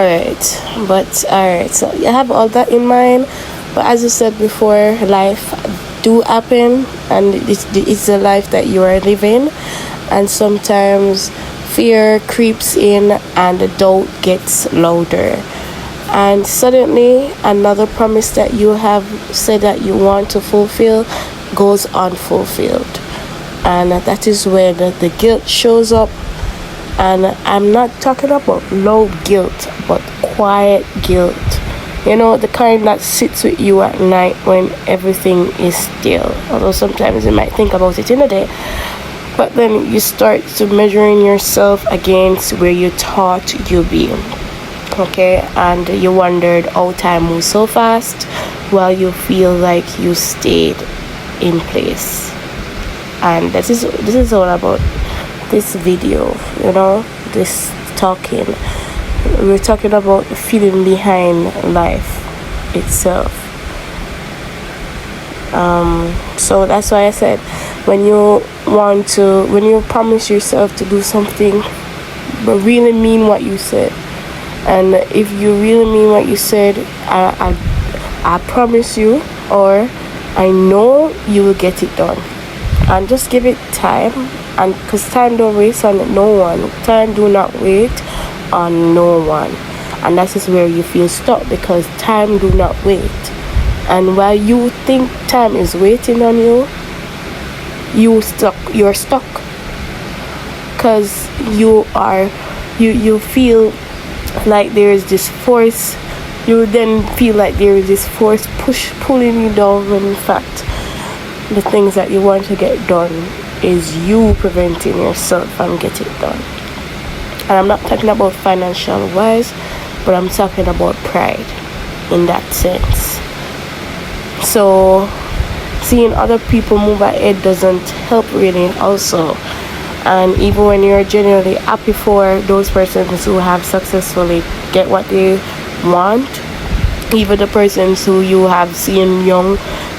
All right, so you have all that in mind, but as you said before, life do happen, and it's the life that you are living, and sometimes fear creeps in and the doubt gets louder, and suddenly another promise that you have said that you want to fulfill goes unfulfilled, and that is when the guilt shows up. And I'm not talking about loud guilt, but quiet guilt. You know, the kind that sits with you at night when everything is still. Although sometimes you might think about it in the day. But then you start to measuring yourself against where you thought you'd be. Okay? And you wondered how time moves so fast while you feel like you stayed in place. And this is all about this video, this talking. We're talking about the feeling behind life itself. So that's why I said, when you promise yourself to do something, but really mean what you said, and if you really mean what you said, I promise you, or I know you will get it done. And just give it time, and because time don't waste on no one. Time do not wait on no one, and that is where you feel stuck, because time do not wait. And while you think time is waiting on you, you're stuck, because you feel like there is this force. You then feel like there is this force pulling you down, when in fact the things that you want to get done is you preventing yourself from getting it done. And I'm not talking about financial wise, but I'm talking about pride in that sense. So seeing other people move ahead doesn't help really also. And even when you're genuinely happy for those persons who have successfully get what they want, even the persons who you have seen young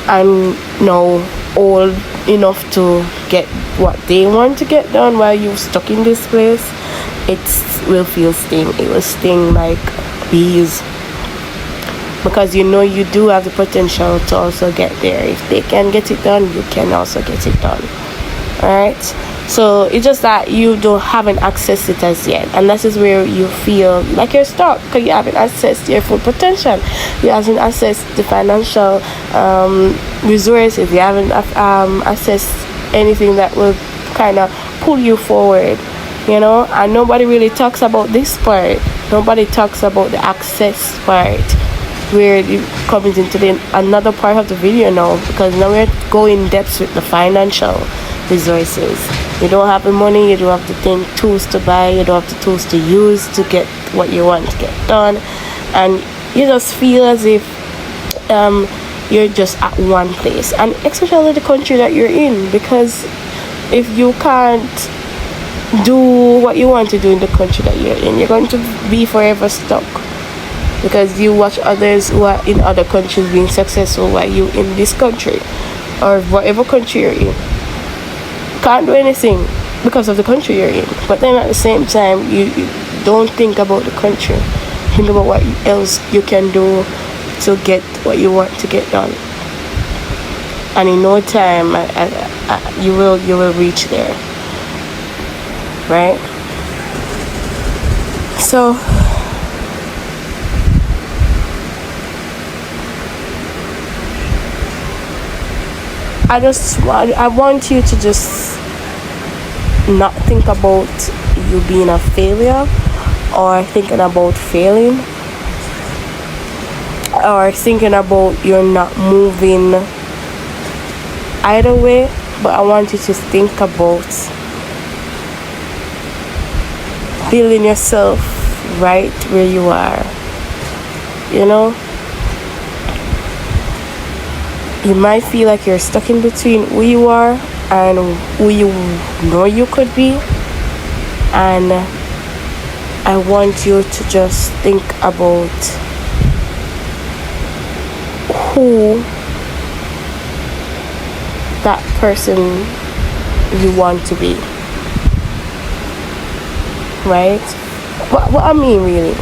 and now old enough to get what they want to get done, while you're stuck in this place, it will sting like bees, because you do have the potential to also get there. If they can get it done, you can also get it done. Alright, so it's just that you haven't accessed it as yet, and that is where you feel like you're stuck, because you haven't accessed your full potential. You haven't accessed the financial resources. You haven't accessed anything that will kind of pull you forward, and nobody really talks about this part. Nobody talks about the access part, where it comes into another part of the video now, because now we're going in depth with the financial resources. You don't have the money, you don't have the tools to buy, you don't have the tools to use to get what you want to get done, and you just feel as if you're just at one place, and especially the country that you're in, because if you can't do what you want to do in the country that you're in, you're going to be forever stuck, because you watch others who are in other countries being successful while you in this country, or whatever country you're in. Can't do anything because of the country you're in, but then at the same time you don't think about the country. Think about what else you can do to get what you want to get done, and in no time you will reach there, right? So I want you to just not think about you being a failure, or thinking about failing, or thinking about you're not moving either way. But I want you to think about building yourself right where you are. You might feel like you're stuck in between who you are and who you know you could be. And I want you to just think about who that person you want to be. Right? What I mean really,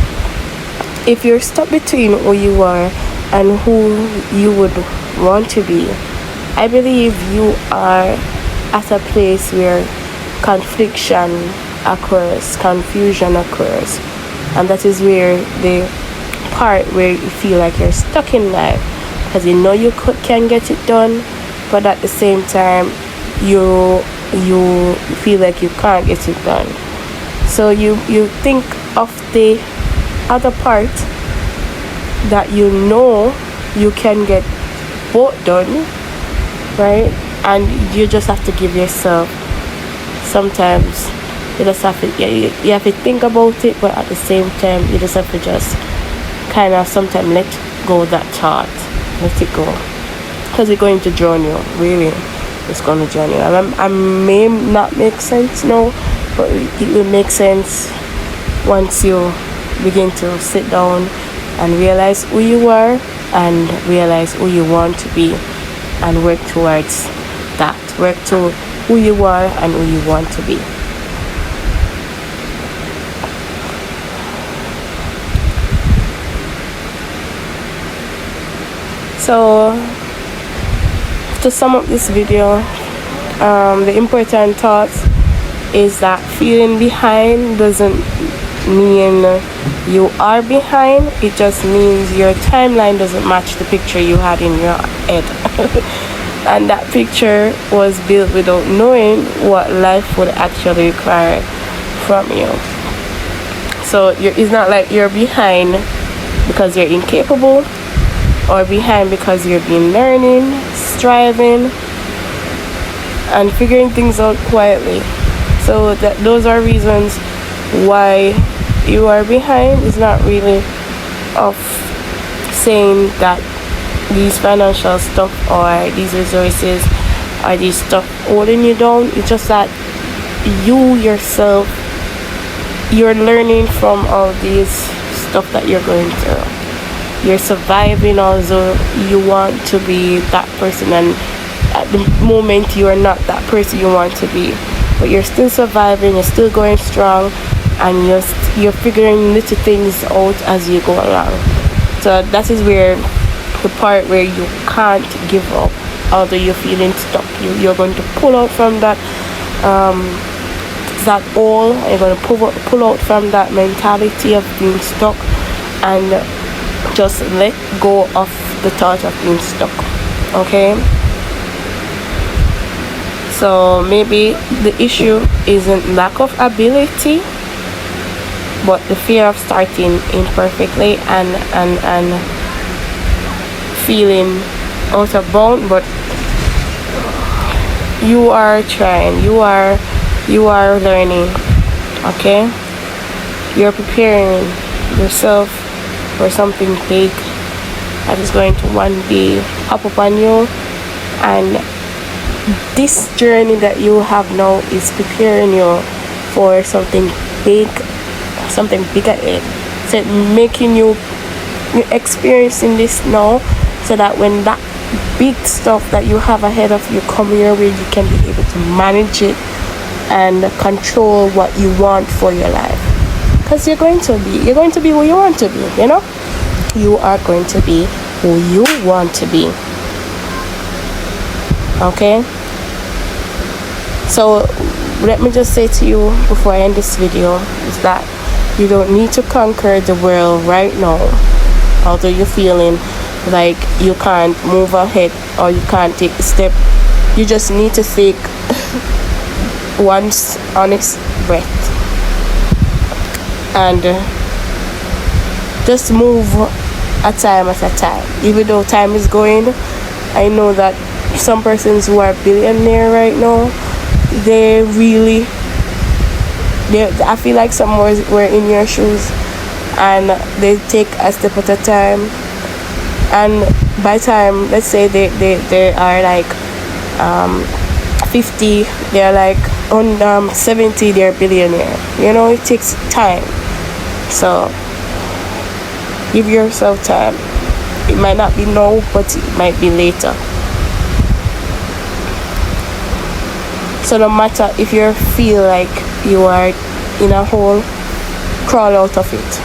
if you're stuck between who you are and who you would want to be, I believe you are at a place where confliction occurs, confusion occurs, and that is where the part where you feel like you're stuck in life, because you know you can get it done, but at the same time you feel like you can't get it done. So you think of the other part that you know you can get both done, right? And you just have to give yourself, sometimes you just have to, you have to think about it, but at the same time you just have to just kind of sometimes let go of that thought, let it go, because it's going to drown you, really. It's going to drown you. I may not make sense now, but it will make sense once you begin to sit down and realize who you are and realize who you want to be, and work towards that. Work to who you are and who you want to be. So to sum up this video, the important thoughts is that feeling behind doesn't mean you are behind. It just means your timeline doesn't match the picture you had in your head. And that picture was built without knowing what life would actually require from you. So it's not like you're behind because you're incapable, or behind because you've been learning, striving, and figuring things out quietly. So those are reasons why you are behind. It's not really of saying that these financial stuff or these resources or these stuff holding you down. It's just that you yourself, you're learning from all these stuff that you're going through. You're surviving, although you want to be that person, and at the moment you are not that person you want to be, but you're still surviving, you're still going strong, and you're figuring little things out as you go along. So that is where the part where you can't give up, although you're feeling stuck. You're going to pull out from that hole. You're going to pull out from that mentality of being stuck, and just let go of the thought of being stuck. Okay? So maybe the issue isn't lack of ability, but the fear of starting imperfectly and feeling out of bound. But you are trying, you are learning. Okay? You're preparing yourself for something big that is going to one day pop up on you, and this journey that you have now is preparing you for something big, something bigger. So making you experiencing this now, so that when that big stuff that you have ahead of you come your way, you can be able to manage it and control what you want for your life. Because you're going to be who you want to be, you know? You are going to be who you want to be. Okay? So let me just say to you before I end this video is that you don't need to conquer the world right now, although you're feeling like you can't move ahead or you can't take a step. You just need to take one honest breath and just move a time at a time. Even though time is going, I know that some persons who are billionaire right now, I feel like some were in your shoes, and they take a step at a time, and by time, let's say they are like 50, they're like on 70, they're billionaire. You know, it takes time. So give yourself time. It might not be now, but it might be later. So no matter if you feel like you are in a hole, crawl out of it.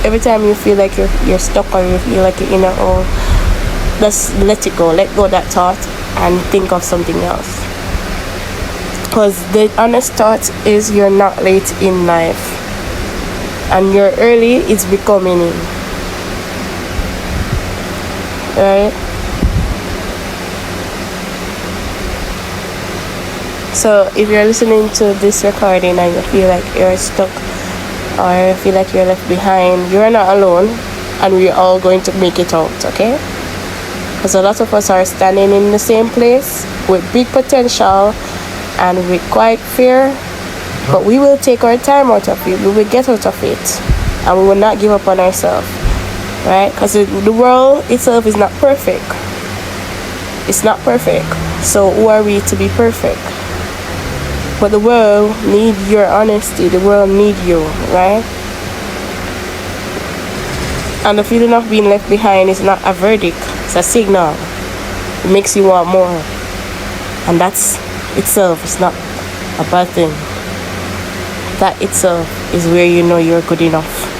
every time you feel like you're stuck, or you feel like you're in a hole, just let it go. Let go of that thought and think of something else. Because the honest thought is you're not late in life, and you're early is becoming in. Right? So if you're listening to this recording and you feel like you're stuck, or you feel like you're left behind, you're not alone, and we're all going to make it out, okay? Because a lot of us are standing in the same place with big potential and with quite fear, but we will take our time out of it. We will get out of it, and we will not give up on ourselves, right? Because the world itself is not perfect. It's not perfect. So who are we to be perfect? But the world need your honesty. The world need you, right? And the feeling of being left behind is not a verdict. It's a signal. It makes you want more. And that's itself is not a bad thing. That itself is where you know you're good enough.